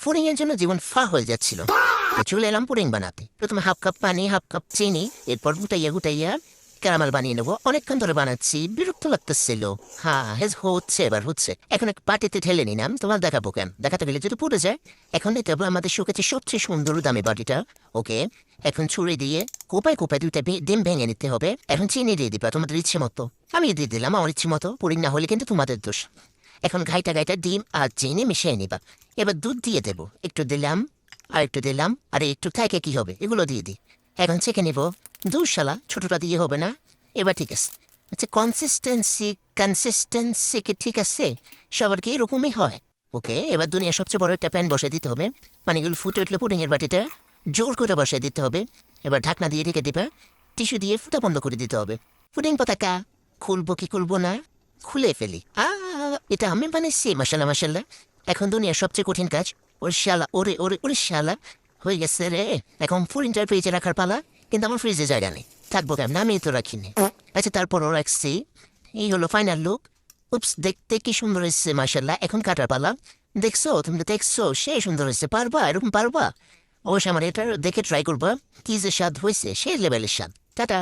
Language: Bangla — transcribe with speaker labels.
Speaker 1: পুডিং এর জন্য জীবন ফা হয়ে যাচ্ছিল। তো চলে এলাম পুডিং বানাতে। প্রথমে হাফ কাপ পানি, হাফ কাপ চিনি, এরপর গুটাইয়া ক্যারামেল বানিয়ে নেবো। অনেকক্ষণ ধরে বানাচ্ছি, বিরক্ত লাগতেছিল। হ্যাঁ হচ্ছে, এবার হচ্ছে। এখন এক বাটিতে ঢেলে নিলাম, তোমার দেখাবো কেন, দেখাতে গেলে যদি পড়ে যায়। এখন নিতে হবে আমাদের শুকেছে সবচেয়ে সুন্দর দামি বাটিটা। ওকে, এখন ছুরি দিয়ে কোপায় কোপায় দুইটা ডিম ভেঙে নিতে হবে। এখন চিনি দিয়ে দিবা তোমাদের ইচ্ছে মতো। আমি দিয়ে দিলাম আমার ইচ্ছে মতো, পুডিং না হলে কিন্তু তোমাদের দোষ। এখন ঘাইটা ডিম আর চিনি মিশিয়ে নিবা। এবার দুধ দিয়ে দেবো, একটু দিলাম আর একটু দিলাম, আর একটু থাকে কি হবে, এগুলো দিয়ে দিই। এখন চেখে নিব, দুশালা ছোটটা দিয়ে হবে না। এবার ঠিক আছে। আচ্ছা, কনসিস্টেন্সি কি ঠিক আছে? সবার কি এরকমই হয়? ওকে, এবার দুনিয়ার সবচেয়ে বড় একটা প্যান বসে দিতে হবে। পানিগুলো ফুটে উঠলে পুডিংয়ের বাটিটা জোর করে বসিয়ে দিতে হবে। এবার ঢাকনা দিয়ে রেখে দিবা, টিস্যু দিয়ে ফুটা বন্ধ করে দিতে হবে। পুডিং পতাকা খুলবো কি খুলবো না, খুলে ফেলি। এটা আমি বানিয়েছি, মাসাল্লাহ মাসাল্লাহ। এখন দুনিয়ার সবচেয়ে কঠিন কাজ, ওর শালা, ওরে ওরে ওরে শালা, হয়ে গেছে রে। এখন পুডিংটার ফ্রিজে রাখার পালা, কিন্তু আমার ফ্রিজে জায়গা নেই। থাকবো কেমন, আমি তো রাখিনি। আচ্ছা, তারপরও রাখছি। এই হলো ফাইনাল লুক। উপস, দেখতে কি সুন্দর হয়েছে মাসাল্লাহ। এখন কাটার পালা। দেখছো, তুমি তো দেখছো, সে সুন্দর হয়েছে। পারবা, এরকম পারবা? অবশ্যই আমার এটা দেখে ট্রাই করবা। কি যে স্বাদ হয়েছে, সে লেভেলের স্বাদ। টাটা।